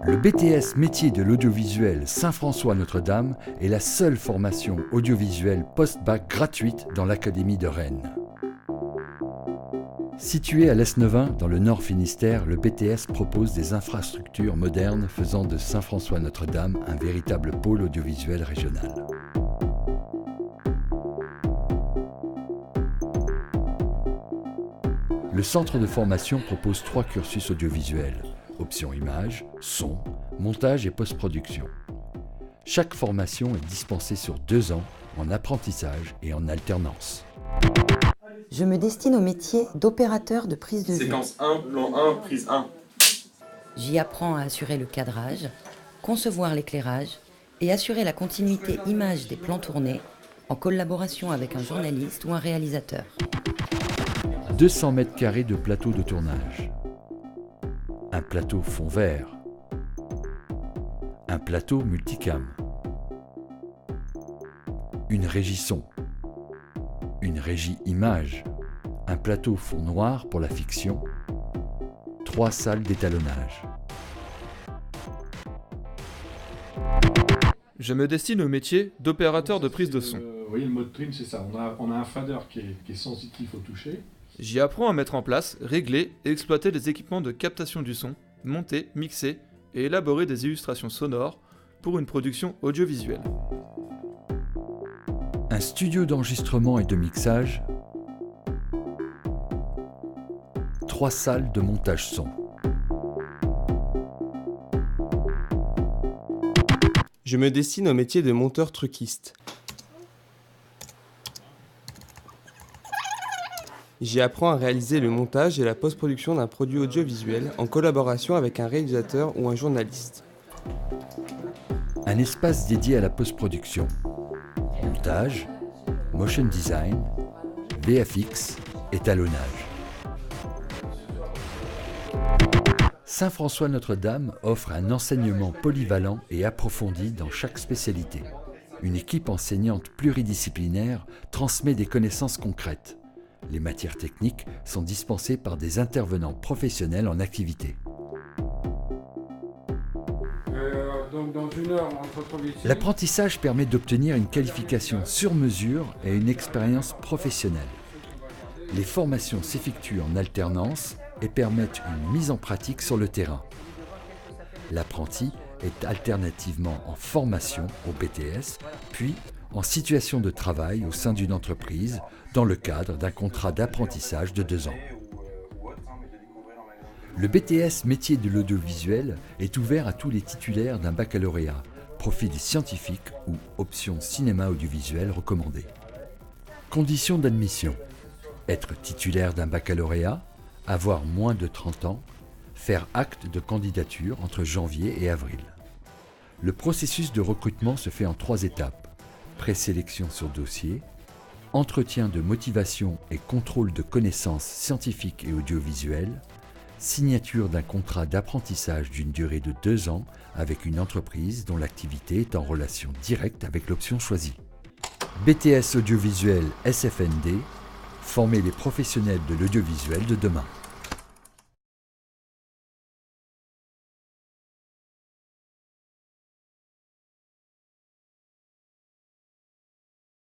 Le BTS métier de l'audiovisuel Saint-François-Notre-Dame est la seule formation audiovisuelle post-bac gratuite dans l'Académie de Rennes. Situé à l'Esnevin, dans le Nord Finistère, le BTS propose des infrastructures modernes faisant de Saint-François-Notre-Dame un véritable pôle audiovisuel régional. Le centre de formation propose 3 cursus audiovisuels, option images, son, montage et post-production. Chaque formation est dispensée sur 2 ans en apprentissage et en alternance. Je me destine au métier d'opérateur de prise de vue. Séquence 1, plan 1, prise 1. J'y apprends à assurer le cadrage, concevoir l'éclairage et assurer la continuité image des plans tournés en collaboration avec un journaliste ou un réalisateur. 200 mètres carrés de plateau de tournage. Un plateau fond vert. Un plateau multicam. Une régie son. Une régie image. Un plateau fond noir pour la fiction. 3 salles d'étalonnage. Je me destine au métier d'opérateur de prise de son. Vous voyez, le mode trim, c'est ça. On a un fader qui est sensitif au toucher. J'y apprends à mettre en place, régler et exploiter les équipements de captation du son, monter, mixer et élaborer des illustrations sonores pour une production audiovisuelle. Un studio d'enregistrement et de mixage. 3 salles de montage son. Je me destine au métier de monteur truquiste. J'y apprends à réaliser le montage et la post-production d'un produit audiovisuel en collaboration avec un réalisateur ou un journaliste. Un espace dédié à la post-production. Montage, motion design, VFX, étalonnage. Saint-François-Notre-Dame offre un enseignement polyvalent et approfondi dans chaque spécialité. Une équipe enseignante pluridisciplinaire transmet des connaissances concrètes. Les matières techniques sont dispensées par des intervenants professionnels en activité. Donc dans 1 heure, on se retrouve ici. L'apprentissage permet d'obtenir une qualification sur mesure et une expérience professionnelle. Les formations s'effectuent en alternance et permettent une mise en pratique sur le terrain. L'apprenti est alternativement en formation au BTS, puis en situation de travail au sein d'une entreprise dans le cadre d'un contrat d'apprentissage de 2 ans. Le BTS métier de l'audiovisuel est ouvert à tous les titulaires d'un baccalauréat, profil scientifique ou option cinéma audiovisuel recommandée. Conditions d'admission: être titulaire d'un baccalauréat, avoir moins de 30 ans, faire acte de candidature entre janvier et avril. Le processus de recrutement se fait en 3 étapes. Présélection sur dossier, entretien de motivation et contrôle de connaissances scientifiques et audiovisuelles, signature d'un contrat d'apprentissage d'une durée de 2 ans avec une entreprise dont l'activité est en relation directe avec l'option choisie. BTS audiovisuel SFND, former les professionnels de l'audiovisuel de demain.